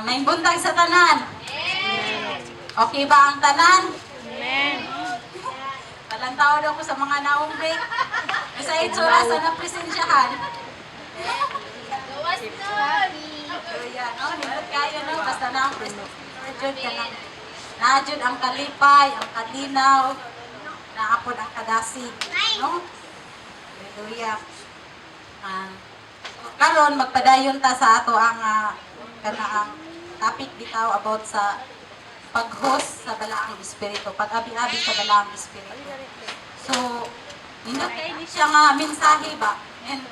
May buntag sa tanan. Okay ba ang tanan? Walang tawad ako sa mga naong break. Isa itsura sa napresensyahan. Gawas nun! So yan, no? Nindot kayo, no? Basta na ang presensyahan ka ng najud ang kalipay, ang kalinaw, naapod ang kadasig. No? Hallelujah. Karon magpadayon ta sa ato ang kanaang topic bitaw about sa pag-host sa balaang espiritu, pag-abi-abi sa balaang espiritu. So, nindot kay ni siya nga mensahe ba? And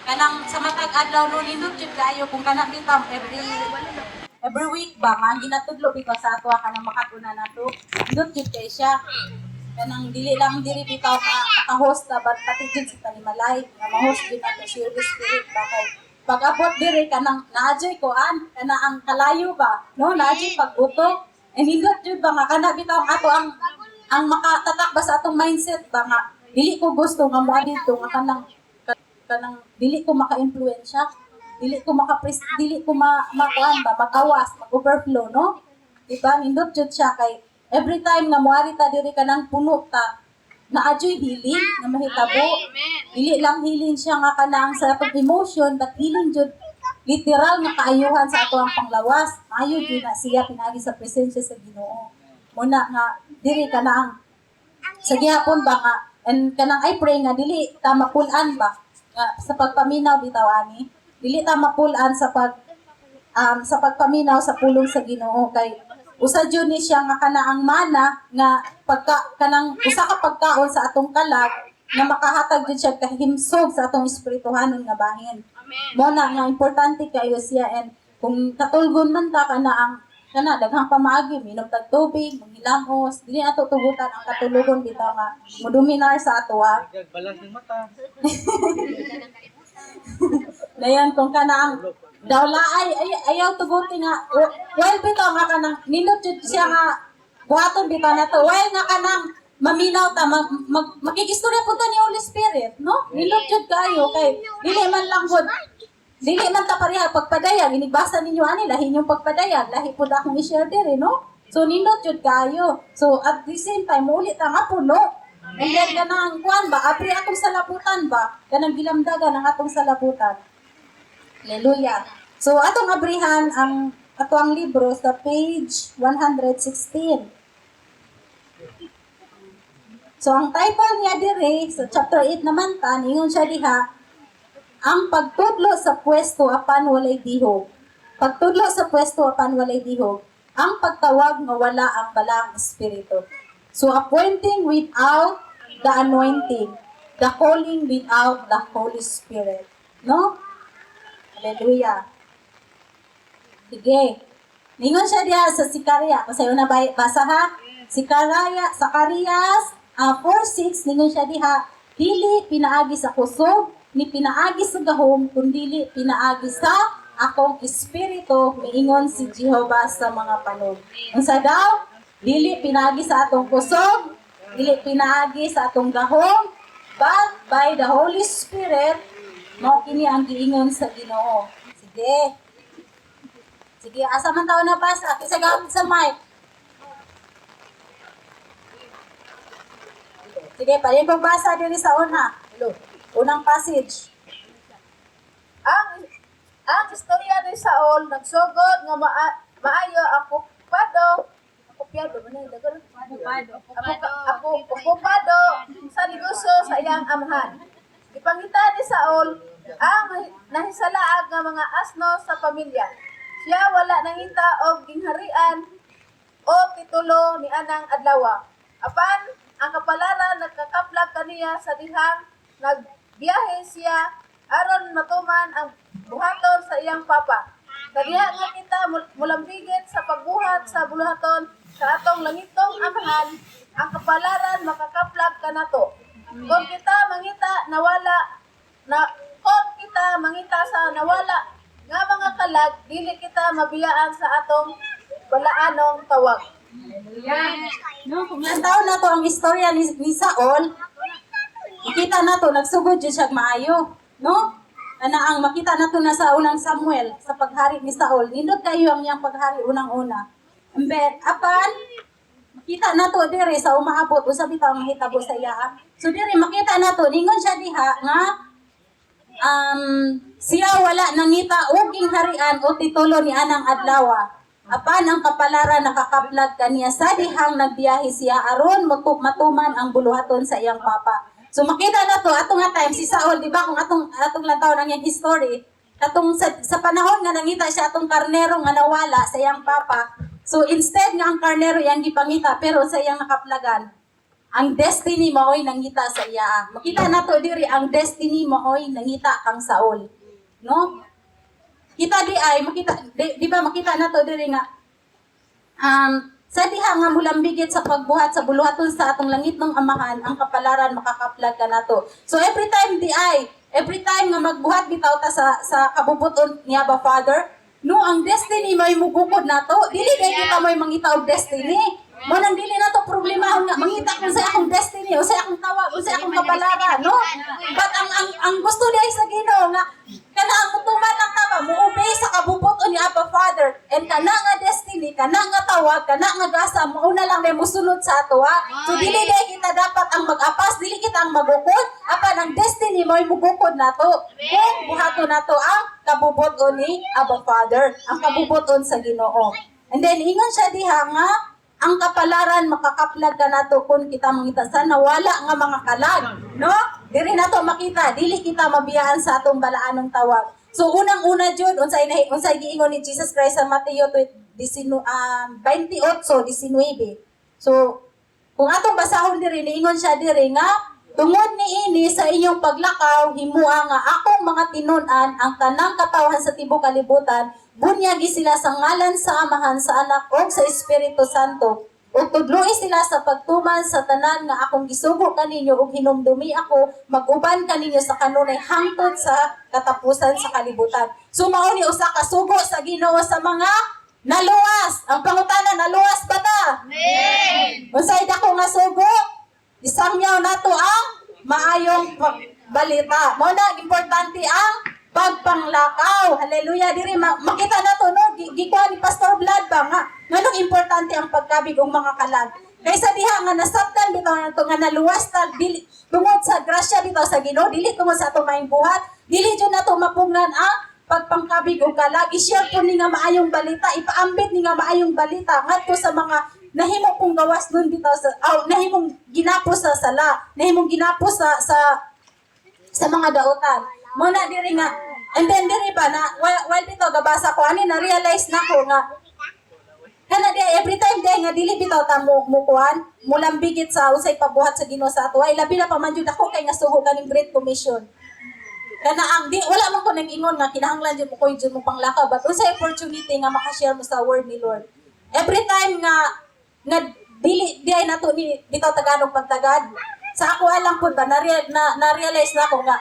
kanang sa matag adlaw no nindot jud kayo kung kana bitaw every week ba nga ginatudlo bitaw sa ato kanang makatuna nato. Nindot jud kay siya. Kanang dili lang diri bitaw ka-host ta but pati jud sa tanimalay nga ma-host jud nato si Holy Spirit ba kay pag-abot diri kanang naadyoy koan kana ang kalayo ba no naadyoy pagbuto and hindot jud ba nga kana bitaw ato ang makatatak ba sa atong mindset ba nga dili ko gusto nga moa dito nga kanang dili ko maka-impluwensya dili ko makuan ba magawas mag-overflow no diba hindot jud siya kay every time nga moari ta diri kanang puno ta naadyoy healing nga mahitabo. Dili lang healing siya nga kanang sa atong emotion but healing jud literal nga kaayuhan sa ato ang panglawas. Maayo jud na siya pinagi sa presensya sa Ginoo. Muna nga diri kanang sa gihapon ba nga and kanang I pray nga dili ta mapulan ba nga sa pagpaminaw bitaw ani. Dili ta mapulan sa pagpaminaw sa pulong sa Ginoo kay usa jud ni siya nga kanaang mana nga kanang usa ka pagkaon sa atong kalag nga makahatag jud siya kahimsog sa atong espirituhanon nga bahin. Mo na nga importante kayo siya and kung katulgon man ta kana daghang pamaagi minom tag tubig, manghilamos, dili ato tugutan ang katulugon bitaw nga modominar sa ato Balas ng mata. Dayan kung kanaang dawla ayaw tuguti nga well bitaw nga kanang nindot jud siya nga buhaton bitaw na to well nga kanang maminaw ta makikistorya pud ta ni Holy Spirit no nindot jud kayo kay dili man ta pareha pagpadayag inigbasa ninyo ani lahi yung pagpadayag lahi pud akong i-share diri no so nindot jud kayo so at the same time uli ta nga puno and then kanang kuan ba apri atong salabutan ba kanang gilamdagan ang atong salabutan. Hallelujah. So, atong abrihan ang atong libro sa page 116. So, ang title niya dire sa chapter 8 naman ta, ningon siya diha, ang pagtudlo sa pwesto apan walay dihog. Pagtudlo sa pwesto apan walay dihog, ang pagtawag nga wala ang balang espiritu. So, appointing without the anointing, the calling without the Holy Spirit. No? Hallelujah. Sige. Ningon siya diya sa Sikarya. Masayo na basa ha? Sakarias 4:6. Ningon siya diha. Dili pinaagi sa kusog, ni pinaagi sa gahom, kundili pinaagi sa akong espiritu, miingon si Jehovah sa mga panog. Unsa daw? Dili pinaagi sa atong kusog, dili pinaagi sa atong gahom, but by the Holy Spirit, mao kini ang giingon sa Ginoo. Sige. Sige, asa man taon na basa? Kisa gamit sa mic. Sige, paling pagbasa diri sa una. Unang passage. Ang istorya ni Saul nagsugod nga maayo ang okupado sa negosyo sa iyang amahan. Ipangita ni Saul ang nahisalaag nga mga asno sa pamilya. Siya wala nangita og gingharian o titulo ni anang adlaw. Apan ang kapalaran nagkakaplag kaniya sa dihang nagbiyahe siya aron matuman ang buhaton sa iyang papa. Kadiha nga kita mulambigit sa pagbuhat sa buluhaton sa atong langitong amahan, ang kapalaran makakaplag kanato. Kung kita mangita sa nawala nga mga kalag, dili kita mabiyaan sa atong balaanong tawag. No, kung lantaw na to ang istorya ni Saul, ikita na to, nagsugod dyan siya maayo. No? ang makita nato na sa unang Samuel sa paghari ni Saul. Nindot kayo ang iyang paghari unang-una. Embed apan makita nato diri sa umaabot usa bitaw ang mahitabo sa iya. So diri makita nato ningon siya diha nga siya wala nangita og gingharian o titulo ni anang adlaw. Apan ang kapalaran nakakaplag kaniya sa dihang nagbiyahe siya aron matuman ang buluhaton sa iyang papa. So makita na to atong nga time si Saul, di ba kung atong lantaw nang iyang history, katong sa panahon nga nangita siya atong karnero nga nawala sa iyang papa. So instead nga ang karnero iyang gipangita pero sa iyang nakaplagan, ang destiny maoy nangita sa iya. Makita na to diri ang destiny maoy nangita kang Saul. No? Kita di ay makita di ba makita na to diri nga sa diha nga mulambigit sa pagbuhat sa buluhaton sa atong langit ng amahan ang kapalaran makakaplag ka nato. So every time nga magbuhat bitaw ta sa kabubuton ni Abba Father, no ang destiny may mugukod nato. Dili kay kita may mangita og destiny. Mo nang dili na to problemahon nga mangita kung sa akong destiny o sa akong tawag o sa akong kapalaran, no? But ang gusto diay sa Ginoo nga kana ang mutuman lang tama mo-obey sa kabubuton ni Abba Father and kana nga destiny, kana nga tawag, kana nga gasa mao na lang may musunod sa ato ha. So dili day kita dapat ang mag-apas, dili kita ang magukod, apan ang destiny mo ay mugukod nato. Kung buhaton nato ang kabubuton ni Abba Father, ang kabubuton sa Ginoo. And then ingon siya diha nga ang kapalaran makakaplag ka nato kung kita mangita sa nawala nga mga kalag, no? Diri nato makita dili kita mabiyaan sa atong balaanong tawag. So unang-una jud unsay giingon ni Jesus Christ sa Mateo 28:19. So kung atong basahon diri niingon siya diri nga tungod niini sa inyong paglakaw himua nga akong mga tinun-an ang tanang katawhan sa tibuok kalibutan. Bunyagi sila sa ngalan sa Amahan, sa Anak, o sa Espiritu Santo. O tudloi sila sa pagtuman sa tanan nga akong gisugo kaninyo ug hinumdumi ako, mag-uban kaninyo sa kanunay hangtod sa katapusan sa kalibutan. So mao ni usa ka sugo sa Ginoo sa mga naluwas. Ang pangutana, naluwas ba ta? Amen. Unsay dako nga sugo? Isangyaw nato ang maayong balita. Mao na importante ang pagpanglakaw. Hallelujah. Diri makita na to no gikuha ni Pastor Vlad ba nga nganong importante ang pagkabig og mga kalag. Kaysa diha nga nasabtan bitaw nato nga naluwas ta dili tungod sa grasya bitaw sa Ginoo, dili tungod sa ato maayong buhat, dili jud nato mapungnan ang pagpangkabig og kalag. I-share po ni nga maayong balita, ipaambit ni nga maayong balita ngadto sa mga nahimo pong gawas nun bitaw sa nahimong ginapos sa sala, nahimong ginapos sa mga dautan. Muna diri nga, and then diri ba na, while dito gabasa ko, ani na-realize na ko nga, kana di, every time di nga, dili bitaw ta mukuhan, mulambigit sa usay pabuhat sa Ginoo sa ato, ay labi na pa man jud ako kay nga sugo kaning Great Commission. Kana ang, wala man ko nag-ingon nga, kinahanglan jud mo ko jud mo panglakaw, but usay opportunity nga makashare mo sa word ni Lord. Every time nga dili, di ay nato ni, bitaw Tagalog pagtagad, sa ako alam po ba, na-realize na ko nga,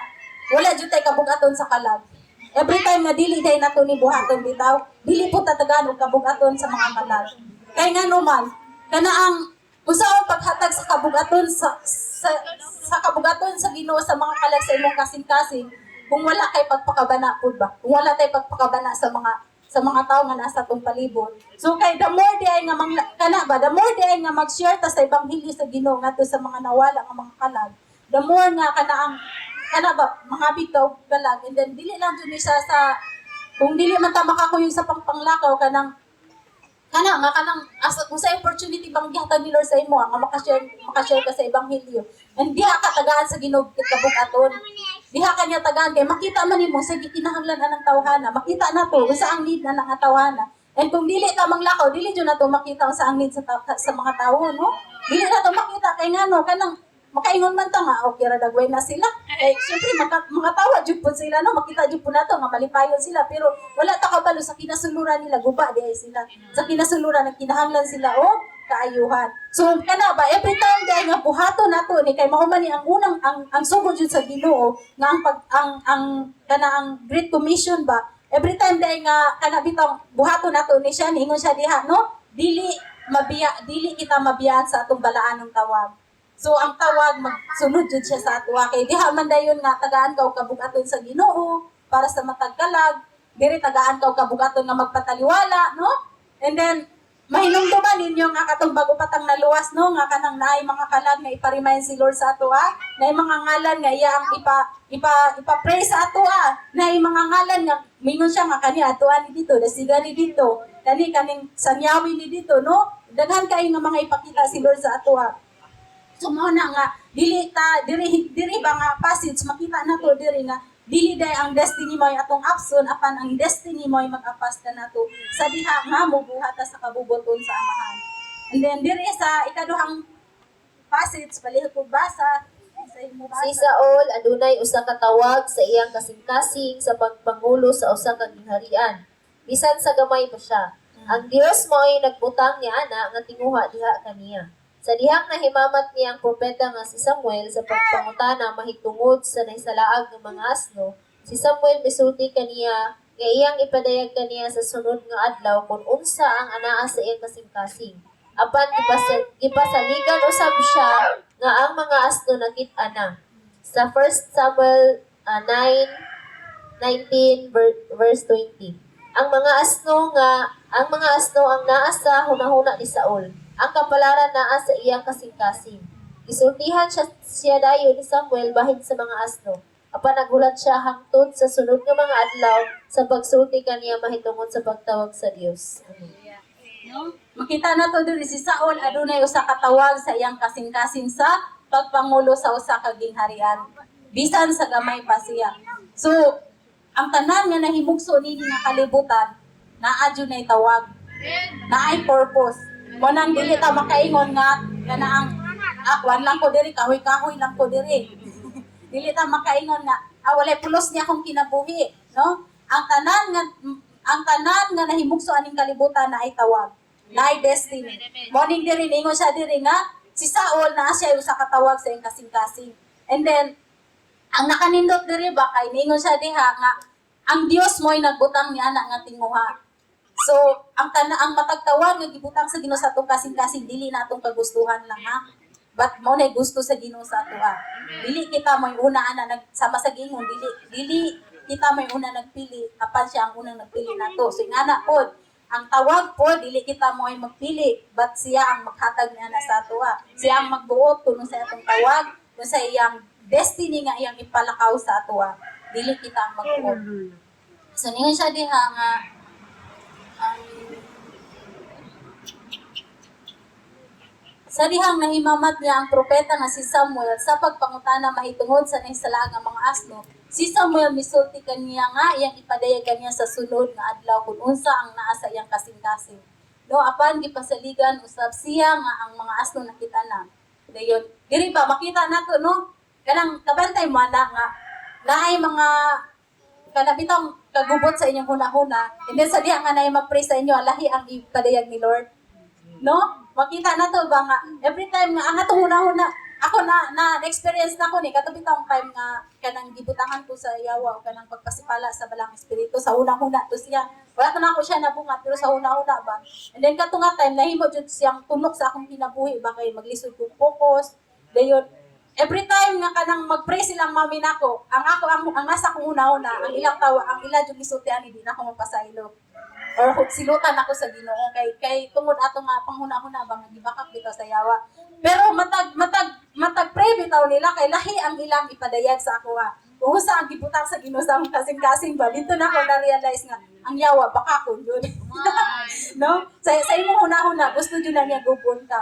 wala jud tay kabugaton sa kalag. Every time nga dili day nato ni buhaton bitaw, dili po tatagan og kabugaton sa mga kalag. Kay nga naman, kana ang usaon paghatag sa kabugaton sa kabugaton sa Ginoo sa mga kalag sa imong kasing-kasing, kung wala kay pagpakabana pud ba? Kung wala tay pagpakabana sa mga tao nga nasa atong palibot. So kay the more di ay nga the more di ay nga mag-share ta sa ebanghelyo sa Ginoo ngadto sa mga nawala nga mga kalag, the more nga kana ba mga bitaw kalag, and then dili lang jud siya sa kung dili man ta makakuyon sa pangpanglakaw kanang as kung sa opportunity bang gihatag ni Lord sa imo nga makashare ka sa ebanghelyo, and diha ka tagaan sa Ginoo kabugaton, diha ka niya tagaan kay makita man nimo sa gikinahanglan anang tawhana, makita nato kung sa ang need na nga tawhana. And kung dili ta manglakaw, dili jud nato makita sa ang need sa mga tawo, no? Dili nato makita kay ngano kanang makaingon man ta nga okay ra dagway na sila. Eh syempre makatawa jud pud sila, no, makita jud pud nato nga malipayon sila, pero wala ta kabalo sa kinasuluran nila, guba di ay sila sa kinasuluran nga kinahanglan sila o kaayuhan. So kana ba every time day nga buhaton nato ni kay mao man ni ang unang ang sugod jud sa Ginoo nga ang Great Commission ba, every time day nga kana bitong buhaton nato ni siya, ningon siya diha, no, dili kita mabiyaan sa atong balaanong tawag. So ang tawag magsunod jud siya sa ato kay diha man dayon nga tagaan ka og kabugaton sa Ginoo, para sa matag kalag, diri tagaan ka og kabugaton nga magpataliwala, no? And then mahinumduman ninyo nga katong bago patang naluwas, no, nga kanang naay mga kalag nga ipa-remind si Lord sa ato, naay mga ngalan nga iya ang ipa-pray sa ato, naay mga ngalan nga mingon siya nga kani atoan ni dito, dasiga ni dito, kaning sanyawi ni dito, no, daghan kay nga mga ipakita si Lord sa ato. So mao na nga dili ba nga passage makita nato diri nga dili day ang destiny mo ay atong apson apan ang destiny mo ay mag-apas ka nato sa diha nga mobuhat sa kabubuton sa amahan. And then diri sa ikaduhang passage palihog ko basa sa imo basa. Si Saul adunay usa ka tawag sa iyang kasing-kasing sa pagpangulo sa usa ka gingharian. Bisan sa gamay pa siya. Ang Dios mo ay nagbutang niya ana nga tinguha diha kaniya. Sa dihang nahimamat niya ang propeta nga si Samuel sa pagpangutana mahitungod sa naisalaag ng mga asno, si Samuel misulti kaniya nga iyang ipadayag kaniya sa sunod nga adlaw kung unsa ang anaa sa iyang kasing-kasing. Apan gipasaligan usab siya nga ang mga asno nakit-a na. Sa 1 Samuel 9:19 verse 20. Ang mga asno ang naa sa hunahuna ni Saul. Ang kapalaran naa sa iyang kasing-kasing. Isultihan siya dayon ni Samuel bahin sa mga asno. Apan nagulat siya hangtod sa sunod nga mga adlaw sa pagsulti kaniya mahitungod sa pagtawag sa Dios. No? Makita na to diri si Saul adunay usa ka tawag sa iyang kasing-kasing sa pagpangulo sa usa ka gingharian. Bisan sa gamay pa siya. So, ang tanan nga nahimugso nini nga kalibutan, naa dunay tawag. Naay purpose. Mo nang dili ta makaingon nga kanaang akwan lang ko diri kahoy-kahoy lang ko diri. Dili ta makaingon nga walay pulos niya akong kinabuhi, no? Ang tanan nga nahimugso aning kalibutan na ay tawag, na ay destiny. Morning diri ningon siya diri nga si Saul naa siya usa ka tawag sa iyang kasing-kasing. And then ang nakanindot diri ba kay ningon siya diha nga ang Dios mo'y nagbutang ni ana nga tinguha. So, ang matagtawag nga gibutang sa Ginoo sa atong kasing-kasing dili na atong kagustuhan lang, but mo na gusto sa Ginoo sa ato, Dili kita mo'y una ana nagsama sa gingon, dili kita mo'y una nagpili, apan siya ang unang nagpili nato. So ingana pod, ang tawag po dili kita mo'y magpili, but siya ang maghatag niya na sa ato, Siya ang magbuot kuno sa atong tawag, kuno sa iyang destiny nga iyang ipalakaw sa ato, Dili kita ang magbuot. So ningon siya diha nga sa dihang nahimamat niya ang propeta nga si Samuel sa pagpangutana mahitungod sa naisalaag nga mga asno, si Samuel misulti kaniya nga iyang ipadayag kaniya sa sunod nga adlaw kung unsa ang naa sa iyang kasing-kasing. No, apan gipasaligan usab siya nga ang mga asno nakita na. Dayon, diri ba makita nato no? Kanang kabantay mo na nga naay mga kanabitang kagubot sa inyong huna-huna. And then sa diha nga naay mag-pray sa inyo, lahi ang ipadayag ni Lord. No? Makita na to ba nga, every time nga, ang atong huna-huna, ako na-experience na ko ni, katubitang time nga, kanang gibutangan ko sa yawa, o kanang pagpasipala sa balang espiritu, sa huna-huna to siya. Wala na ako siya nabungat, pero sa huna-huna ba? And then katunga time, nahimo dyan siyang tunok sa akong kinabuhi, ba kay maglisod kong focus, dayon, every time nga kanang mag-pray silang mami nako, ang nasa kong huna-huna, ang ilang tawa, ang ila jud gisultian hindi na ako magpasaylo. Or silutan ako sa Ginoo kay tungod ato nga panghuna-huna ba nga gibakak bitaw sa yawa. Pero matag pray bitaw nila kay lahi ang ilang ipadayag sa ako, Kung sa ang gibutang sa Ginoo sa akong kasing-kasing ba, dito na ako na-realize nga ang yawa baka ko yun. No? Sa imong huna-huna gusto jud na niya gubon ka.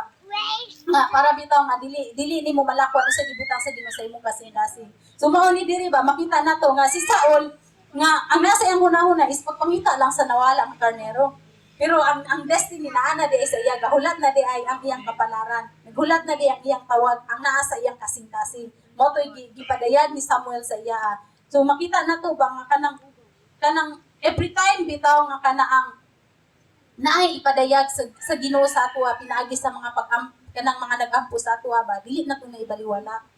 Nga para bitaw nga dili nimo malakwa sa gibutang sa Ginoo sa imong kasing-kasing. So mao ni diri ba makita nato nga si Saul nga ang nasa iyang huna-huna is pagpangita lang sa nawala ang karnero. Pero ang destiny na ana di sa iya gahulat na di ay ang iyang kapalaran. Naghulat na di ang iyang tawag ang naa sa iyang kasing-kasing. Mo toy gipadayag ni Samuel sa iya. So makita nato ba nga kanang every time bitaw nga kanaang naay ipadayag sa Ginoo sa ato, pinaagi sa mga kanang mga nagampo sa ato ba dili na to na ibaliwala.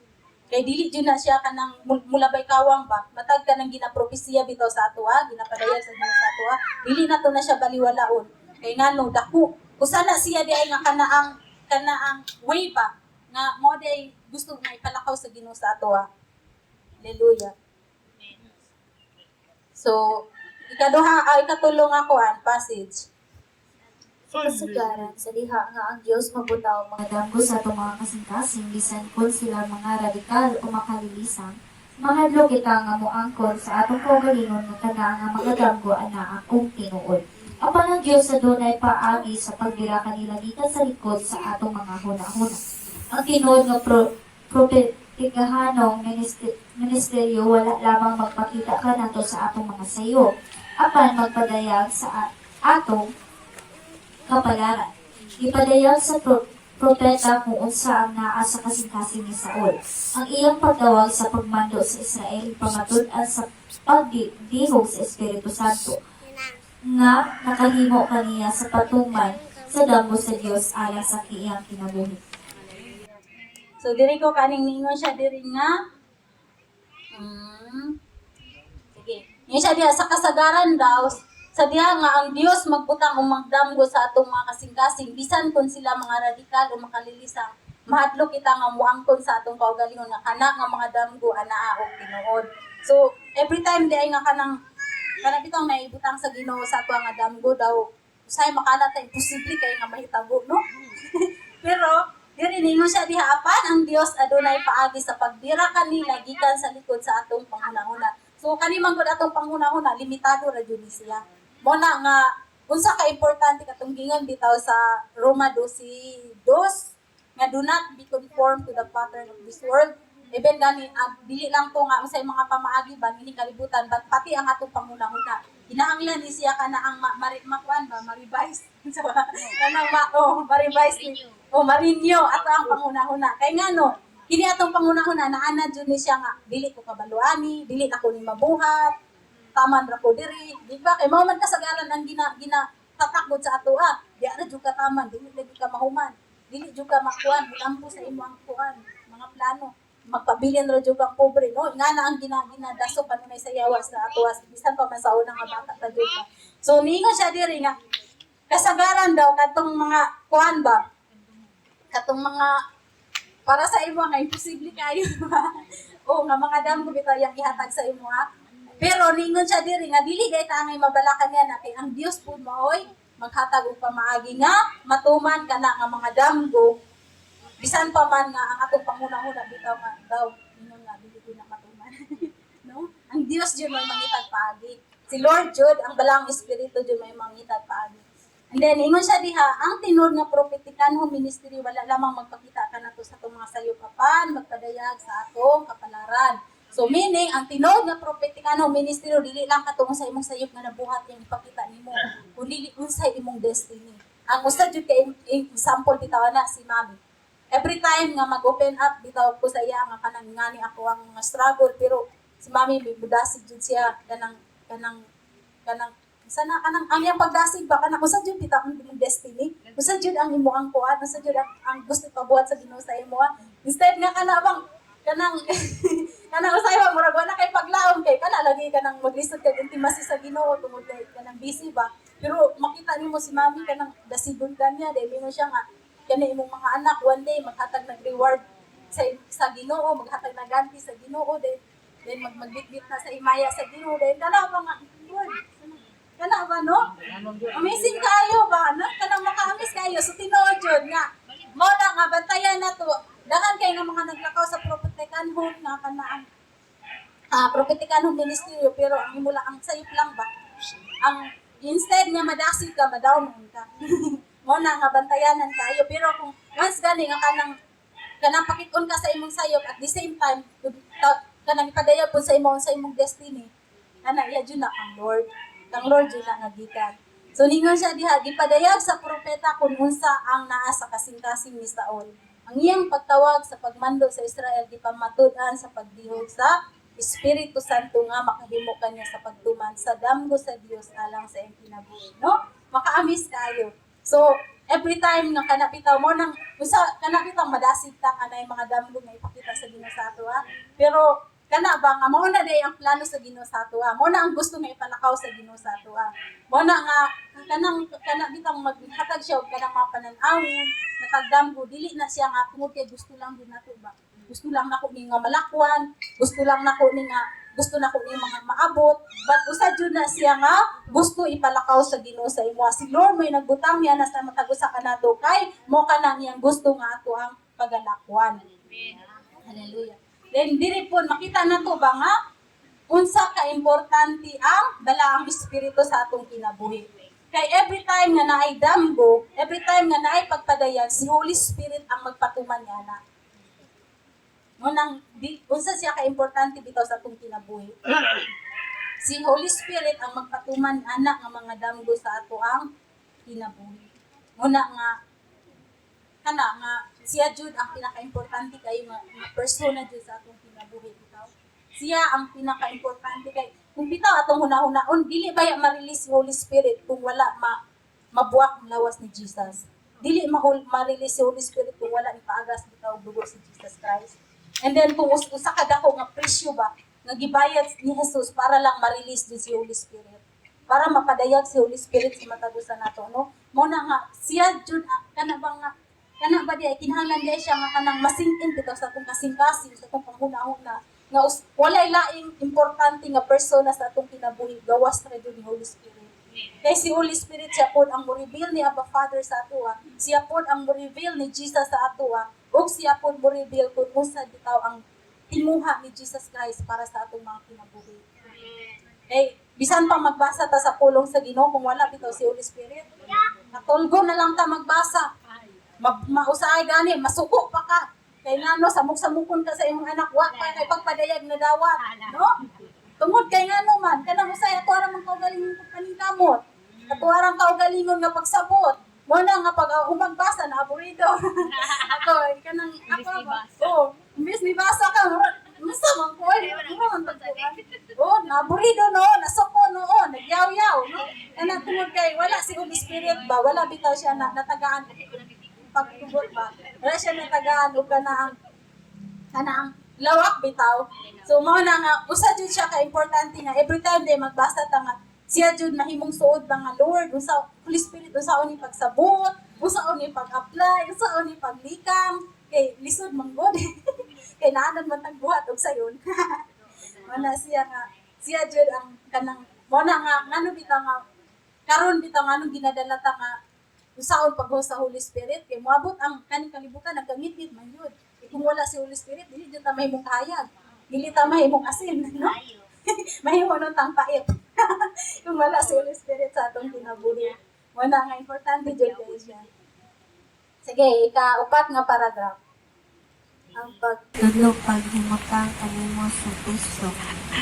Kay dili jud na siya kanang mulabay kawang ba matag kanang ginapropesiya bitaw sa ato, ginapadayag sa Ginoo sa ato, dili na to na siya baliwalaon. Kay ngano dako kusana siya di ay nga kanaang way ba nga mo day gusto nga ipalakaw sa Ginoo sa ato. Hallelujah. So ikatulong ako ang passage. Kasagaran sa diha nga ang Dios mabutaw mga damgo sa atong mga kasing-kasing bisan kun sila mga radikal o makalilisang. Mahadlo kita nga moangkon sa atong kaugalingon nga kana nga mga damgo ana akong tinuod. Apan ang Dios sa dunay paagi sa pagbira kanila gikan sa likod sa atong mga hunahuna. Ang tinuod nga propetikahanong ministeryo wala lamang magpakita ka nato sa atong mga sayo, apan magpadayag sa atong kapalaran. Ipadayag sa propeta kung unsa ang naa sa kasing-kasing ni Saul. Ang iyang pagtawag sa pagmando sa Israel pamatud-an sa pagdihog sa Espiritu Santo nga nakahimo kaniya sa patuman sa damgo sa Dios alang sa iyang kinabuhi. So diri ko kaning ningon siya diri nga sige. Yung siya diha sa kasagaran daw sa diha nga ang Dios magbutang o magdamgo sa atong mga kasing-kasing bisan kun sila mga radikal o makalilisang mahadlok kita nga muangkon sa atong kaugalingon nga kana nga mga damgo anaa og tinuod. So every time di ay nga kanang bitong naibutang sa Ginoo sa ato nga damgo daw usay makalat ay imposible kay nga mahitabo no. Pero diri ningon siya diha apan ang Dios adunay paagi sa pagbira kanila gikan sa likod sa atong panghunahuna. So kani man gud atong panghunahuna limitado ra jud siya. Mo na nga unsa ka importante katong gingon bitaw sa Roma 12:2 nga do not be conformed to the pattern of this world. Even gani dili lang to nga unsay mga pamaagi ba ini kalibutan but pati ang atong panghunahuna. Kinahanglan ni siya kana ang makuan ba ma-revise. Kanang ma-revise ni marinyo ato ang panghunahuna. Kay ngano kini atong panghunahuna naana jud ni siya nga dili ko kabaluani, dili na ko ni mabuhat. Taman ra ko diri, di ba? Kay mao man kasagaran ang tatakod sa ato Di ara jud ka taman, dili lagi ka mahuman. Dili jud ka makuan, mulampo sa imo ang kuan, mga plano. Magpabilin ra jud kang pobre, no? Nga na ang ginadaso kanunay sa yawa sa ato bisan pa man sa unang nga bata ta jud ka. So ningon siya diri nga kasagaran daw katong mga kuan ba? Katong mga para sa imo nga imposible kayo. O nga mga damgo bitaw yang ihatag sa imo Pero ningon siya diri nga dili gay ta ngay mabalakan niya na kay ang Dios pud maoy maghatag og pamaagi nga matuman kana nga mga damgo bisan pa man nga ang atong panghunahuna bitaw nga daw ningon nga dili ko na matuman. No? Ang Dios jud may mangitag paagi. Si Lord jud ang balang espiritu jud may mangitag paagi. And then ingon siya diha ang tinud nga propetikanhong ministeryo wala lamang magpakita kanato sa atong mga sayop-apan magpadayag sa atong kapalaran. So meaning, ang tinuod nga propetikanong ministeryo dili lang katong sa imong sayop nga nabuhat yang ipakita nimo, kundi unsay imong destiny. Ang usa jud kay example bitaw na si Mami. Every time nga mag-open up bitaw ko sa iya nga kanang ngani ako ang mga struggle pero si Mami bibudasig jud siya kanang sana kanang ang iyang pagdasig ba kanang usa jud bitaw ang imong destiny. Usa jud ang imo ang kuan, usa jud ang gusto pabuhat sa Ginoo sa imo. Instead nga kana bang kanang usay ba murag wala kay paglaom kay kana lagi kanang maglisod kay intimacy sa Ginoo tungod kay kanang busy ba pero makita nimo si Mami kanang dasigon kanya dahil mingon siya nga kani imong mga anak one day maghatag nag reward sa Ginoo maghatag na ganti sa Ginoo then magbitbit na sa imaya sa Ginoo then kana ba nga Lord kana ba no amazing kayo ba no kanang maka-amaze kayo so tinuod jud nga mo na nga bantayan na to dagan kay nga mga naglakaw sa propetikanhon nga kana ang propetikanhong ministeryo pero ang imo lang ang sayop lang ba ang instead nga madasig ka madawn ka mo na nga bantayanan kayo pero kung once gani nga kanang pakit-on ka sa imong sayop at the same time kanang ipadayag pud sa imong destiny ana iya jud na ang Lord jud na nga gikan. So ningon siya diha gipadayag sa propeta kung unsa ang naa sa kasing-kasing ni Saul. Ang iyang pagtawag sa pagmando sa Israel gipamatud-an sa pagdihog sa Espiritu Santo nga makahimo kanya sa pagtuman sa damgo sa Dios alang sa iyang kinabuhi, no? Maka-amaze kayo. So every time nga kanapitaw mo nang usa kanapitaw madasig ta kanay mga damgo nga ipakita sa Ginoo sa ato pero kana ba nga mao na day ang plano sa Ginoo sa ato mao na ang gusto nga ipalakaw sa Ginoo sa ato mao na nga kana bitang maghatag siya og kanang mga panan-awon natagdamgo dili na siya nga tungod kay gusto lang din nato ba gusto lang nako ni nga malakwan, gusto lang nako ni nga gusto nako ni mga maabot, but usad jud na siya nga gusto ipalakaw sa Ginoo sa imo. Si Lord may nagbutang niya na sa matag usa kanato kay mo kanang iyang gusto nga ato ang pagalakwan. Hallelujah. Then diri po makita nato ba nga unsa ka importante ang dala ang espiritu sa atong kinabuhi. Kay every time nga naay damgo, every time nga naay pagpadayag, si Holy Spirit ang magpatuman niya na. Ngunang, unsa siya ka-importante bitaw sa atong kinabuhi. Si Holy Spirit ang magpatuman anak nga mga damgo sa ato ang kinabuhi. Muna nga, kana nga, siya jud ang pinaka-importante kayo nga persona jud sa atong kinabuhi bitaw. Siya ang pinaka-importante kay kung bitaw atong hunahunahon dili baya ma-release si Holy Spirit kung wala mabuak ang lawas ni Jesus. Dili ma-release si Holy Spirit kung wala ipaagas bitaw dugo si Jesus Christ. And then kung usa ka dako nga presyo ba nga gibayad ni Jesus para lang ma-release din si Holy Spirit. Para mapadayag si Holy Spirit sa matagusan nato, no? Mo na nga siya jud kana ba di kinahanglan di siya nga kanang masingin bitaw sa atong kasing-kasing sa atong panghunahuna nga walay laing importante nga persona sa atong kinabuhi gawas ra jud ni Holy Spirit. Kay si Holy Spirit siya pod ang mo-reveal ni Abba Father sa atoa, siya pod ang mo-reveal ni Jesus sa atoa, ug siya pod mo-reveal kung unsa bitaw ang timuha ni Jesus Christ para sa atong mga kinabuhi. Kay bisan pang magbasa ta sa pulong sa Ginoo kung wala bitaw si Holy Spirit, natulgo na lang ta magbasa. Mausahay gani, masuko pa ka. Kay ngano samok-samukon ka sa imong anak, wa pa kay pagpadayag na dawat, no? Tungod kay ngano man, kanang usay ato ara man kaugalingon pag paningkamot. Ato arang kaugalingon nga pagsabot. Mo na nga pag umagbasa na aburido. Ako kanang ako ba? Oh, imbes ni basa ka, masa man ko oh, naburido no, nasuko no, oh, nagyaw-yaw, no? Ana tungod kay wala si Holy Spirit ba, wala bitaw siya na natagaan pagtubot ba. Wala siya natagaan og kanang lawak bitaw. So mao na nga usa jud siya ka importante nga every time day magbasa ta nga siya jud mahimong suod ba nga Lord unsa Holy Spirit unsaon ni pagsabot, unsaon ni pag-apply, unsaon ni paglikang kay lisod man gud. Kay naanan man tag buhat og sayon. Mana siya nga siya jud ang kanang mo na nga ngano bitaw nga karon bitaw nganong ginadala ta nga usaon pag-host sa Holy Spirit kay moabot ang kaning kalibutan nagkangit-ngit man yun. Kung wala si Holy Spirit, dili jud ta mahimong kahayag. Dili ta mahimong asin, no? Mahimo nung tangpait. Kung wala si Holy Spirit sa atong kinabuhi. Wala nga importante jud kay siya. Sige, ika-upat nga paragraph. Ang pagtulog paghimutang kanimo sa puso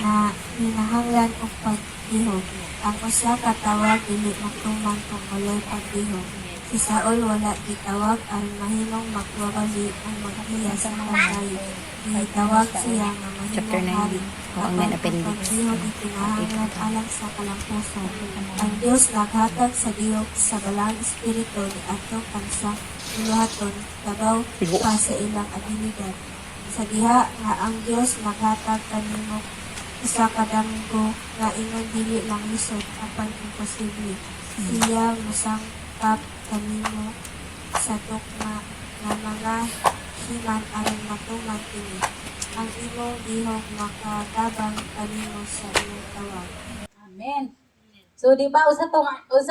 na hinahanglan og pagdihog. Ang usa ka tawag dili magtuman kung walay pagdihog. Si Saul wala gitawag aron mahimong magwawali ang maghiya sa patay. Gitawag siya nga mahimong hari. Ang pagdihog ikinahanglan alang sa kalampusan. Ang Dios naghatag sa dihog sa balang espiritu ni atong kansa iluhaton tabaw pa sa ilang abilidad. Sa diha nga ang Dios naghatag kanimo usa ka damgo nga ingon dili lang lisod apan imposible. Siya musangkap kanimo sa tukma nga mga himan aron matuman kini. Ang imong dihog makatabang kanimo sa imong tawag. Amen. So, di ba, usa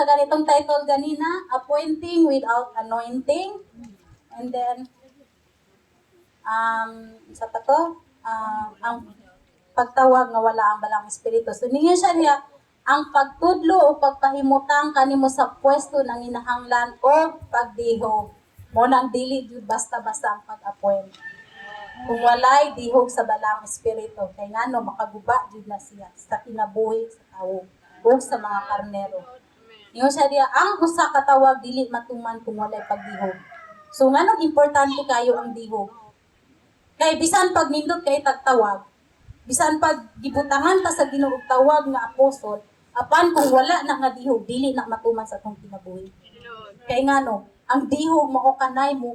ganitong title ganina, appointing without anointing. And then, sa to, ang pagtawag nga wala ang balang espiritu. So, niya siya niya, ang pagtudlo o pagpahimutang kanimo sa pwesto ng inahanglan o pagdihog. Mo nang dili jud basta-basta ang pag-appoint. Kung walay dihog sa balang espiritu, kay ngano makaguba jud na siya sa kinabuhi sa tawo o sa mga karnero. Niyo siya diya, ang usa ka tawag dili matuman kung walay pagdihog. So nganong importante kayo ang dihog? Kay bisan pag nindot kay tagtawag, bisan pag gibutangan ta sa Ginoo og tawag nga apostol, apan kung wala na nga dihog, dili na matuman sa atong kinabuhi. Kay ngano, ang dihog mao kanay mo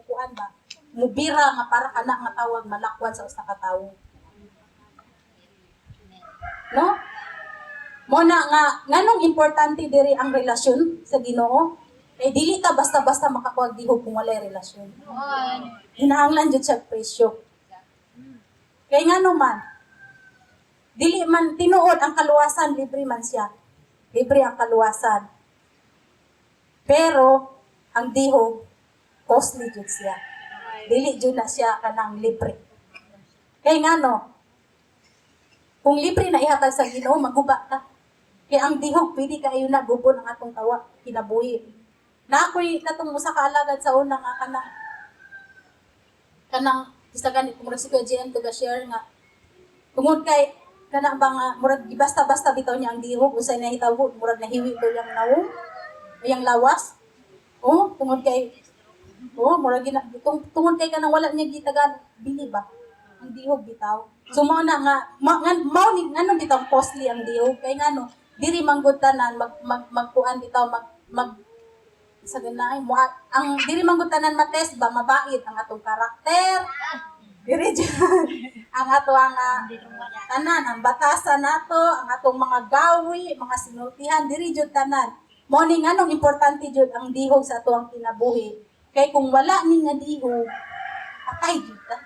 kuan ba? Mubira nga para kana nga tawag malakwan sa usa ka tawo. No? Mo na nga nganong importante diri ang relasyon sa Ginoo? Kay dili ta basta-basta makakuha dihog kung walay relasyon. Hinahanglan jud sa presyo. Kay ngano man, dili man tinuod ang kaluwasan, libre man siya. Libre ang kaluwasan. Pero ang dihog costly jud siya. Dili jud na siya kanang libre. Kay ngano, kung libre na ihatag sa Ginoo, maguba ta. Kaya ang dihog, pwede kayo na gubon ang atong tawa, kinabuhi. Na ako'y katong usa ka alagad sa unang kanang isa ganit kung si Kuya GM to share nga tungod kay kanang bang murag basta-basta bitaw niya ang dihog usay na hitabo murag nahiwi daw yang nawong yang lawas. Tungod kay murag tungod kay kanang wala niya gitagan bili ba ang dihog bitaw. So mao na nga mao ni ngano bitaw costly ang dihog kay ngano diri manggod tanan magkuan bitaw mag sa ganay mo ang diri manggod tanan matest ba mabait ang atong karakter. Diri dyan ang ato ang tanan ang batasan nato ang atong mga gawi mga sinultihan diri jud tanan. Mao ni nganong importante jud ang dihog sa ato ang kinabuhi. Kay kung wala ni nga dihog patay jud ta.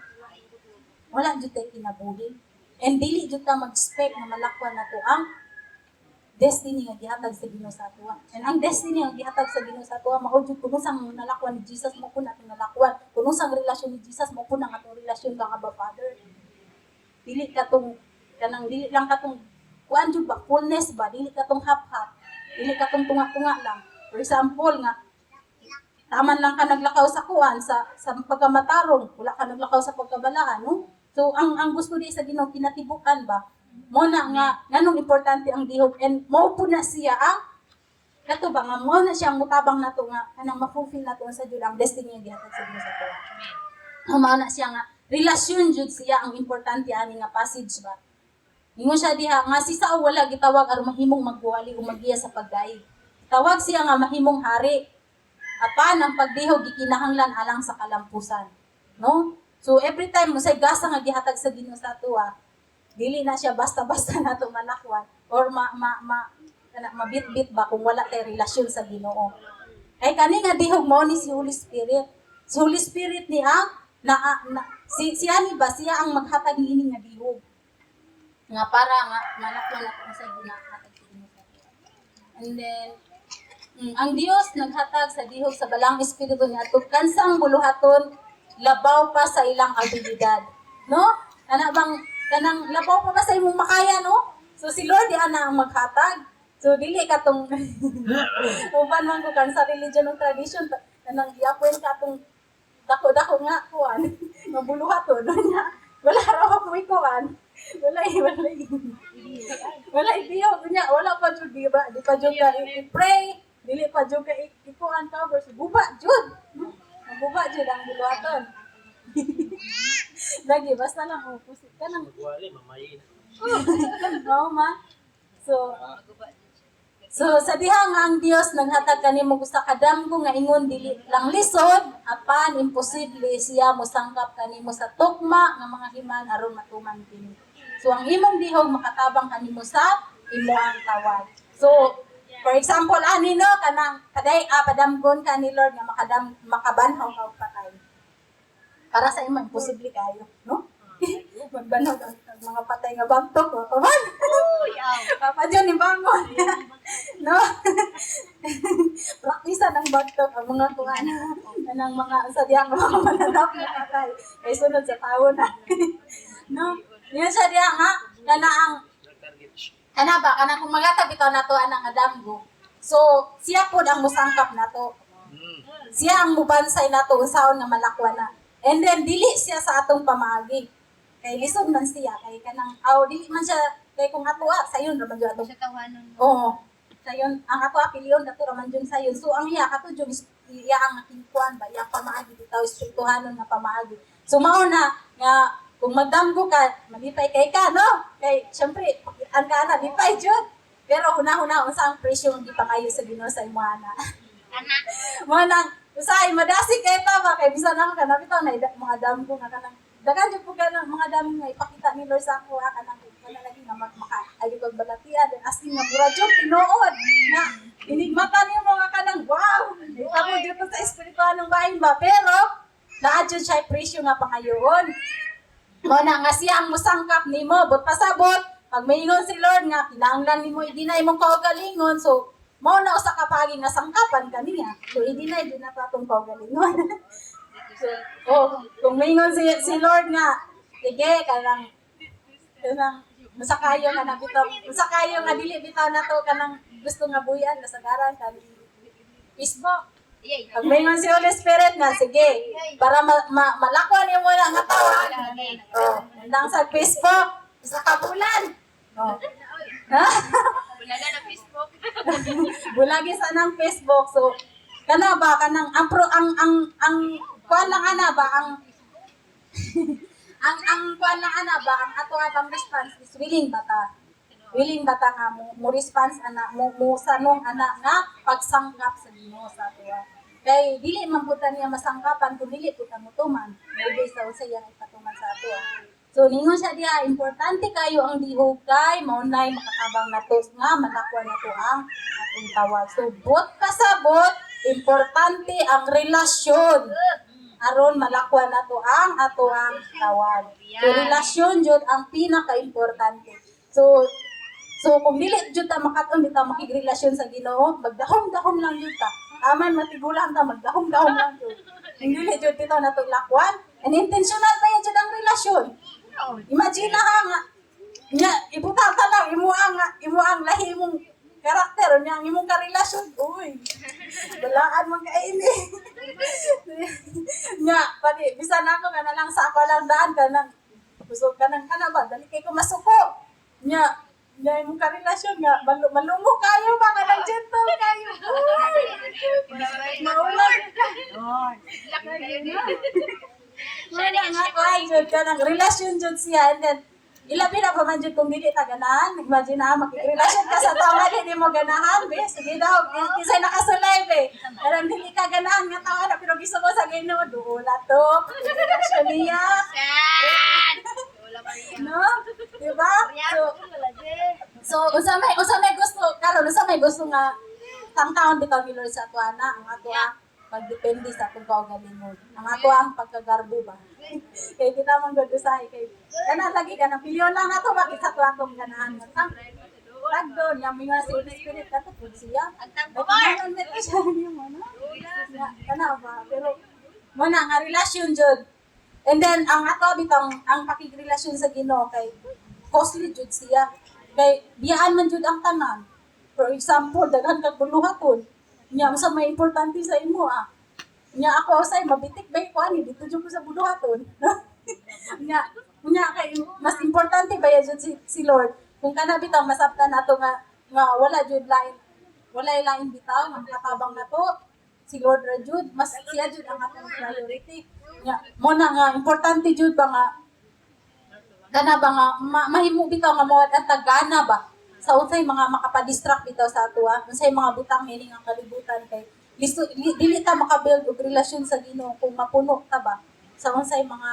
Wala jud tay kinabuhi. And dili jud ta mag-expect na malakwan nato ang destiny nga gihatag sa Ginoo sa atoa. And ang destiny nga gihatag sa Ginoo sa atoa mao jud kuno sang nalakwan ni Jesus mo kun atong nalakwan. Kuno sang relasyon ni Jesus mo kun ang atong relasyon kang Abba Father. Dili katong kanang dili lang katong kuan jud ba fullness ba dili katong half-half. Dili katong tunga-tunga lang. For example nga taman lang ka naglakaw sa kuan sa pagkamatarong, wala ka naglakaw sa pagkabalaan, no? So ang gusto di sa Ginoo kinatibukan ba? Mo na nga nganong importante ang dihog and mo po na siya ang kato ba nga mo na siya ang mutabang nato nga kanang ma-fulfill nato sa Dios ang destiny nga gihatag sa Dios sa tuwa. Mao na siya nga relasyon jud siya ang importante ani nga passage ba. Ingon siya diha nga si Saul wala gitawag aron mahimong magbuhali o magiya sa pagdaig. Tawag siya nga mahimong hari. Apan ang pagdihog gikinahanglan alang sa kalampusan. No? So every time mo say gasa nga gihatag sa Ginoo sa tuwa, dili na siya basta-basta nato malakwan or mabit-bit ba kung wala tay relasyon sa Ginoo. Kay kani nga dihog mao ni si Holy Spirit. Si Holy Spirit ni ang siya ni ba siya ang maghatag niini nga dihog. Nga para nga malakwan nato sa ginahatag sa Ginoo sa tuwa. And then ang Dios naghatag sa dihog sa balang espiritu niya ug kansang buluhaton labaw pa sa ilang abilidad. No? Kanang labaw pa ba sa imong makaya, no? So si Lord di ana ang maghatag. So dili katong uban man ko kan sa religion ug tradition kanang iapon ka atong dako-dako nga kuan mabuluhaton nya. Wala ra ko kuan. Wala idiyog nya, wala pa jud di ba? Di pa jud ka i-pray, dili pa jud ka ikuan ka verse guba jud. Maguba jud ang buluhaton. Lagi basta lang pusit ka nang wali mamay. Oo ma. So sa diha nga ang Dios naghatag kanimo sa kadamgo nga ingon dili lang lisod apan imposible siya mosangkap kanimo sa tukma nga mga himan aron matuman kini. So ang imong dihog makatabang kanimo sa imuang tawag. So for example ani no kanang padamgon ka ni Lord nga makabanhaw ka og patay. Para sa imo imposible kayo, no? Magbanhaw ang mga patay nga bagtok, paman. Papa John ni bangon. No? Praktisa ng bagtok ang mga kuan ng mga sadyang mga mananap na patay. Kay sunod sa tawo na. No? Yan sa diha nga kana kung magatag bitaw nato anang adamgo. So siya pod ang musangkap nato. Siya ang mubansay nato unsaon nga malakwan na. And then dili siya sa atong pamaagi. Kay lisod man siya kay kanang dili man siya kay kung atoa sayon ra man jud atong tawanon. Oo. Sayon ang atoa pilyon dato ra man jud sayon. So ang iya kato jud iya ang nakingkuan ba iya pamaagi bitaw espirituhanon nga pamaagi. So mao na nga kung magdamgo ka, malipay kay ka, no? Kay, syempre, ang ka na, lipay jud. Pero huna-huna, unsa ang presyo ang gipangayo sa Ginoo sa imuana. Mo nang, usay, madasi kay ta ba? Kay bisan ako ka, nabitaw na mga damgo nga kanang, dagan jud po ka ng mga damgo nga ipakita ni Lord sa ako, kanang, wala lagi nga maka-ayog ang balatian, then asking nga mura jud, tinuod, nga, Inigmatan niyo mga kanang, wow! Ito mo dito sa espiritual ng bahin ba? Pero, naadyo siya presyo nga pangayoon. Mo na nga siya ang musangkap nimo, but pasabot, pag maingon si Lord nga, kinahanglan nimo i-deny mong kaugalingon, so, mo na usa ka pagi nga sangkapan kaniya. So, i-deny din na tatong kaugalingon. So, kung maingon si Lord nga, sige, kanang masakayo nga na bitaw, masakayo nga dili bitaw na to kanang gusto nga buyan, kasagaran, kanang Facebook. Pag maingon si Holy Spirit nga, sige, para malakwan niyo muna nga tawag. Nandang sa Facebook, sa kapulan. Ha? Bulaga ng Facebook. Bulagi sa nang Facebook. So, kana ba kanang ang kuan lang ana ba ang ang kuan lang ana ba ang ato abang response is willing bata. Willing bata nga mo response ana mo sanong ana nga pagsangkap sa Ginoo sa ato. Kay dili man pud niya masangkapan kung dili pud mo tuman. Maybe sa usay yang ipatuman sa ato. So ningon siya diha, importante kayo ang dihog kay maunay makatabang nato nga manakwan nato ang atong tawag. So bot pasabot, importante ang relasyon. Aron malakwan nato ang ato ang tawag. So relasyon jud ang pinaka-importante. So kung dili jud ta makaton bitaw makigrelasyon sa Ginoo, magdahom-dahom lang jud ta. Aman matigulang ta magdahom-dahom lang jud. Hindi dili jud bitaw nato lakwan, and intentional pa jud ang relasyon. Imagine ha nga, nya ibutang ta lang imo ang lahi mong karakter nya ang imong karelasyon. Uy. Balaan man kaini. Nya pati bisan ako kana lang sa ako lang daan kanang busog kanang kana ba dali kay ko masuko. Nya imong karelasyon nga malumo kayo ba kanang gentle kayo. Maulag. Wala nga ko ay jud kanang relasyon jud siya, and then ilabi na pa man jud kung dili ta ganahan. Imagine na makikrelasyon ka sa tao nga di mo ganahan, be. Sige daw, kisay nakasulay be. Pero dili ka ganahan nga tao na pero gusto mo sa Ginoo, duula to. Relasyon niya. No? Diba? So usa may gusto karon usa may gusto nga tangtaon bitaw ni Lord sa ato ana ang ato pagdepende sa atong kaugalingon. Ang ato ang pagkagarbo ba. Kay kita man gud usahay kay kana lagi kana pilyon lang nato bakit sa atong ganahan mo. Tagdon yang mga si Holy Spirit kato pud siya. Ang meto siya niyo mo no. Kana ba pero mo na nga relasyon jud. And then ang ato bitang ang pakigrelasyon sa Ginoo kay costly jud siya. Kay biyaan man jud ang tanan. For example, daghan kag buluhaton. Nya sa may importante sa imo Nya ako say mabitik ba ko ani dito jud ko sa buluhaton. nya kay mas importante ba jud si Lord. Kung kana bitaw masabtan nato nga wala jud lain bitaw nga katabang nato. Si Lord ra jud mas siya jud ang atong priority. Nya mo na nga importante jud ba nga kana ba nga mahimo bitaw nga mawad ang tagana ba sa unsay mga makapadistract bitaw sa ato unsay mga butang meaning ang kalibutan kay dili ta makabuild og relasyon sa Ginoo kung mapuno ta ba sa unsay mga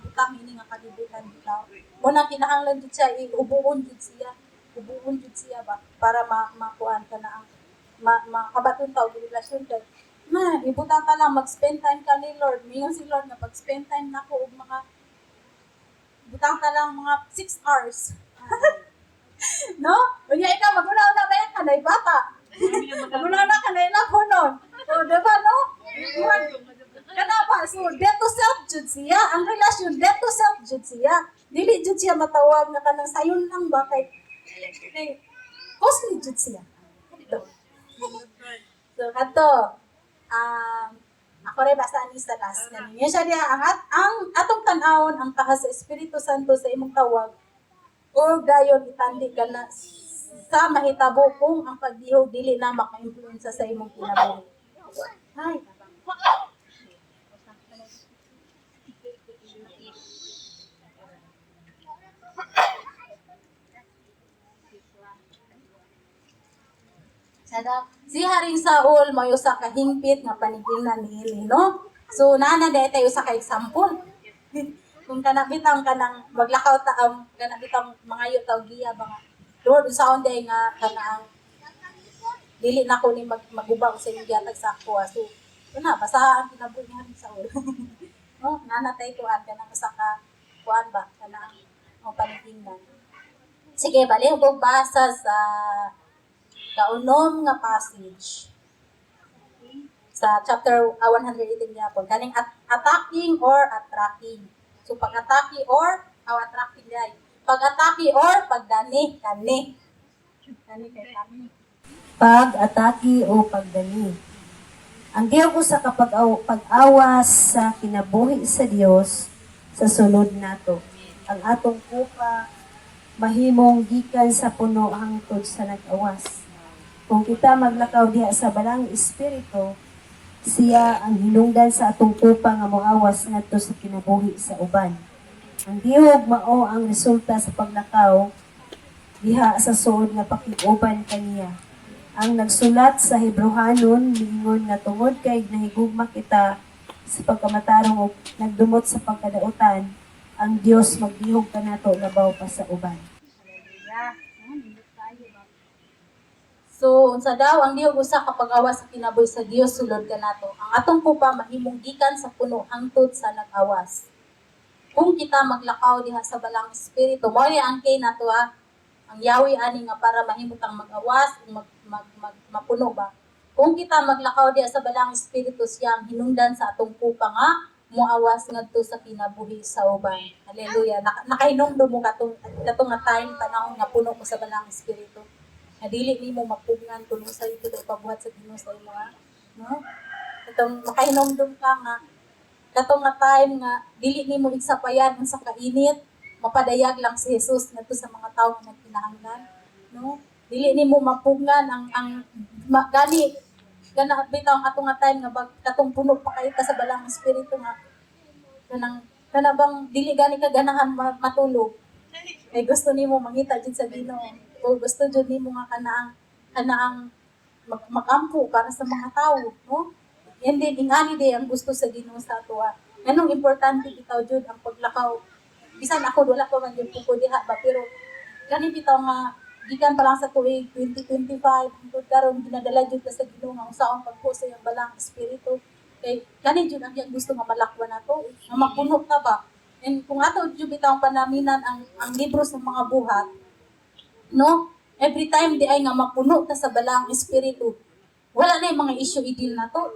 butang meaning ang kalibutan bitaw mo na kinahanglan jud siya ubuon jud siya ba para makuan ka na ang makabaton ta og relasyon kay ibutang ta lang mag-spend time ka ni Lord mingon si Lord nga pag-spend time nako og mga butang ta lang mga 6 hours. No? Unya ikaw maguna-una ba yan kanay bata? Maguna-una kanay labonon. O diba no? Kana ba? So death to self jud siya. Ang relasyon death to self jud siya. Dili jud siya matawag na kanang sayon lang ba kay costly jud siya. So kato ako rin basta ni sa last kanina siya diya ang atong tan-awon ang kahas sa Espiritu Santo sa imong tawag o dayon itandi ka na sa mahitabo kung ang pagdihog dili na maka-influensa sa imong kinabuhi. Hi. Si Haring Saul may usa ka hingpit nga panigingnan niini, no? So nana day tayo sa ka example. Kung kanabitang kanang maglakaw ta kanabitang mga yuta giya ba nga. Lord unsaon day nga kanang dili na ko ni magubang sa imong gihatag sa ako. So una basahan kinabuhi niya sa ulo. No, nanatay ko ka nang usa ka kuan ba kanang mo paningnan. Sige, bali ko basa sa kaunom nga passage sa chapter 118 yapon kaning attacking or attracting. So pag-atake or attracting dai. Pag-atake or pagdani kani. Kani kay kami. Pag-atake o pagdani. Ang Dios sa pag-awas sa kinabuhi sa Dios sa sulod nato. Ang atong kupa mahimong gikan sa puno hangtod sa nag-awas. Kung kita maglakaw diha sa balang espiritu, siya ang hinungdan sa atong kupa nga moawas ngadto sa kinabuhi sa uban. Ang diog mao ang resulta sa paglakaw diha sa suod nga pakig-uban kaniya. Ang nagsulat sa Hebrehanon miingon nga tungod kay nahigugma kita sa pagkamatarong ug nagdumot sa pagkadautan, ang Dios magdihog kanato labaw pa sa uban. So, unsa daw ang Dios usa ka pag-awas sa kinabuhi sa Dios sulod kanato. Ang atong kupa mahimong gikan sa puno hangtod sa nag-awas. Kung kita maglakaw diha sa balang espiritu, mao ni ang kay nato ang yawi ani nga para mahimong tang mag-awas ug mapuno ba. Kung kita maglakaw diha sa balang espiritu, siya ang hinungdan sa atong kupa nga moawas ngadto sa kinabuhi sa uban. Hallelujah. Nakahinungdo mo katong nga time panahon nga puno ko sa balang espiritu. Na dili nimo mapugngan kuno sa ito do pabuhat sa Ginoo sa imo no? Katong makahinungdom ka nga katong nga time nga dili nimo igsapayan unsa ka init, mapadayag lang si Jesus ngadto sa mga tawo nga nagkinahanglan, no? Dili nimo mapugngan ang gani kana bitaw ang atong nga time nga katong puno pa kay ta sa balang espiritu nga kana bang dili gani ka ganahan matulog. Kay gusto nimo mangita jud sa Ginoo. O gusto jud nimo nga kanaang makampo para sa mga tawo, no? And then ingani day ang gusto sa Ginoo sa ato. Anong importante bitaw jud ang paglakaw. Bisan ako wala pa man jud ko diha ba pero kani bitaw nga gikan pa lang sa tuig 2025 hangtod karon ginadala jud ta sa Ginoo nga unsaon pagpo sa iyang balang espiritu. Kay kani jud ang iyang gusto nga malakwan nato, nga mapuno ta ba. And kung ato jud bitaw panaminan ang libro sa mga buhat, no? Every time di ay nga mapuno ta sa balang espiritu, wala na yung mga issue i-deal na to.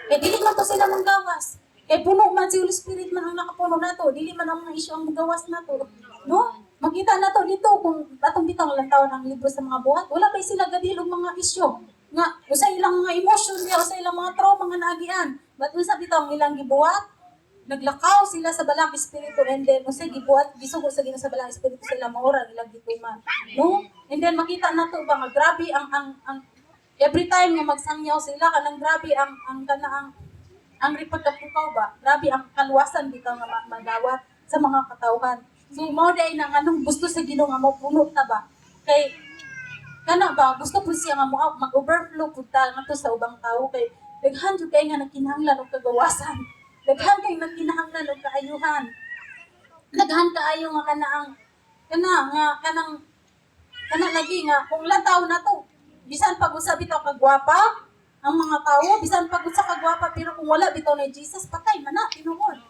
Kaya dili man to sila manggawas. Kaya puno man si Holy Spirit man ang nakapuno na to. Dili man ang mga issue ang magawas na to. No? Makita na to dito kung atong bitang lang taon ang libro sa mga buhat. Wala pa sila gadil og mga issue. Nga, usa ilang mga emotion niya, usa ilang mga trauma nga naagian. But usa bitaw ang ilang gibuhat, naglakaw sila sa balang espiritu and then usa gibuhat gisugo sa Ginoo sa balang espiritu sila maura ilang gituman, no? And then makita nato ba nga grabe ang every time nga magsangyaw sila kanang grabe ang ripagkapukaw ba, grabe ang kaluwasan bitaw nga magawat sa mga katawhan. So mao day nang anong gusto sa Ginoo nga mapuno ta ba, kay kana ba gusto po siya nga mag-overflow pud ta ngadto sa ubang tawo kay daghan jud kay nga nagkinahanglan og kagawasan. Daghan kay nagkinahanglan og kaayuhan. Daghan kaayo nga kanang lagi nga kung lantaw na to. Bisan pag usa bitaw kagwapa ang mga tawo, bisan pag usa kagwapa pero kung wala bitaw na Jesus, patay man na tinuod.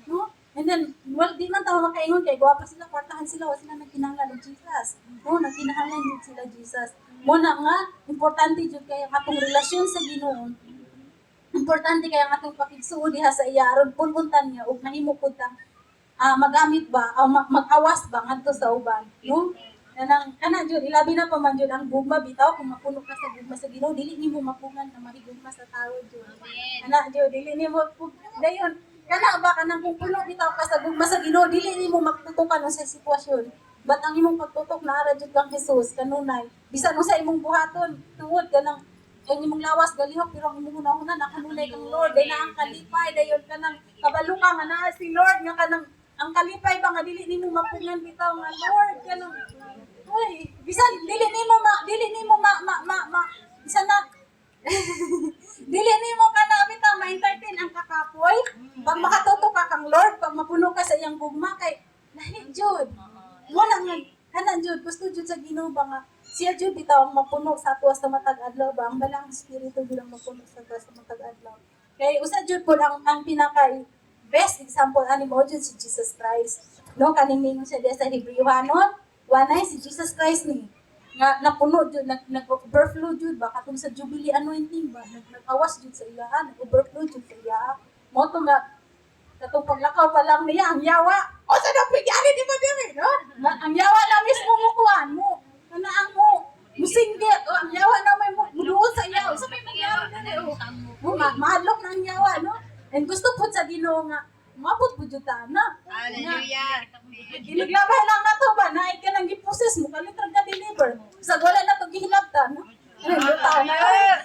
No? And then di man tawo makaingon kay gwapa sila, kwartahan sila, wala sila nagkinahanglan og Jesus. No, nagkinahanglan jud sila Jesus. Mo na nga importante jud kay ang atong relasyon sa Ginoo. Importante kaya ang atong pakigsuod diha sa iya aron punpuntan niya ug mahimo pud ta magamit ba o mag-awas ba ngadto sa uban, no? Kana jud ilabi na pa man jud ang gugma bitaw kung mapuno ka sa gugma sa Ginoo dili nimo mapungan na mahigugma sa tawo jud. Kana jud dili nimo dayon kana ba kanang kung puno bitaw ka sa gugma sa Ginoo dili nimo magtutukan sa sitwasyon. But ang imong pagtutok na ara jud kang Jesus kanunay bisan mo sa imong buhaton tungod kanang ang imong lawas galihok pero ang imong hunahuna nakanunay kang Lord day na ang kalipay dayon kanang kabalo ka nga naa si Lord nga kanang ang kalipay ba nga dili nimo mapungan bitaw nga Lord kanang oy bisan dili nimo bisan na dili nimo kana bitaw ma-entertain ang kakapoy pag makatuto ka kang Lord pag mapuno ka sa iyang gugma kay lahi jud mo na nga kana jud gusto jud sa Ginoo ba nga siya jud bitaw ang mapuno sa ato sa matag adlaw ba, ang balang espiritu jud ang mapuno sa ato sa matag adlaw. Kay usa jud po ang pinaka best example ani mo jud si Jesus Christ. No, kaning siya diya sa Hebrewhanon, wanay si Jesus Christ ni nga napuno jud nag-overflow jud ba katong sa Jubilee anointing ba nag-awas jud sa iya, nag-overflow jud sa iya. Mo to nga katong paglakaw pa lang niya ang yawa. O sa napigyari di ba diri, no? Ang yawa na mismo mo kuan mo. Kanaan mo musinggit o ang yawa na may muduol sa iya. Sa may mangyari diri o. Mahadlok na ang yawa, no? And gusto po sa Ginoo nga mabot po jud ta na. Hallelujah. Giniglabay lang na to ba na ka nang giprocess mo kalitrag ka deliver. Sa wala na to gihilabtan, no?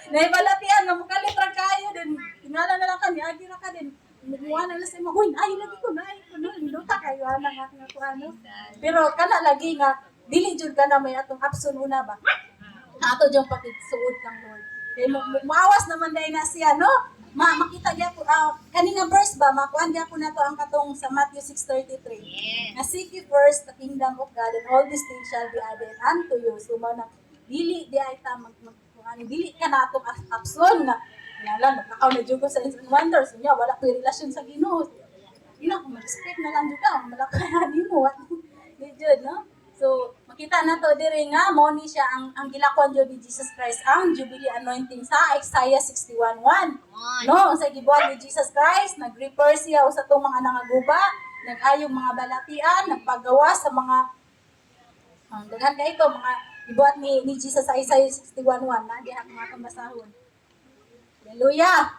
Naibalatian na mo kalitrag kayo din. Tingala na lang kami agi ra ka din. Mukuha na lang sa mga, huy, ay, lagi ko na, luta kayo, nga ko, ano. Pero, kana lagi nga, dili jud ka na may atong apson una ba? Ato diyang pakisuot ng Lord. Kaya, maawas naman dahil na siya, no? Makita niya po, kaninga verse ba, makuhan niya po na to ang katong sa Matthew 6:33. Na seek ye first the kingdom of God, and all these things shall be added unto you. So, na, dili di ay ta, dili ka na atong apson nga, Nalan, nakakaw na dyan ko sa Instant Wonders. Niya, wala ko yung relasyon sa Ginoo. Hindi na, mag-respect na lang dyan ka. Malakayanin mo. Di dyan, no? So, makita na to diri nga, mo ni siya ang gilakon dyan ni Jesus Christ, ang Jubilee Anointing sa Isaiah 61:1. No, sa gibuhat ni Jesus Christ, nag-refer siya sa itong mga nangaguba, nag-ayong mga balatian, nagpagawa sa mga, daghan ka ito, mga gibuhat ni Jesus sa Isaiah 61:1. Na, diha mga kamasahon. Hallelujah!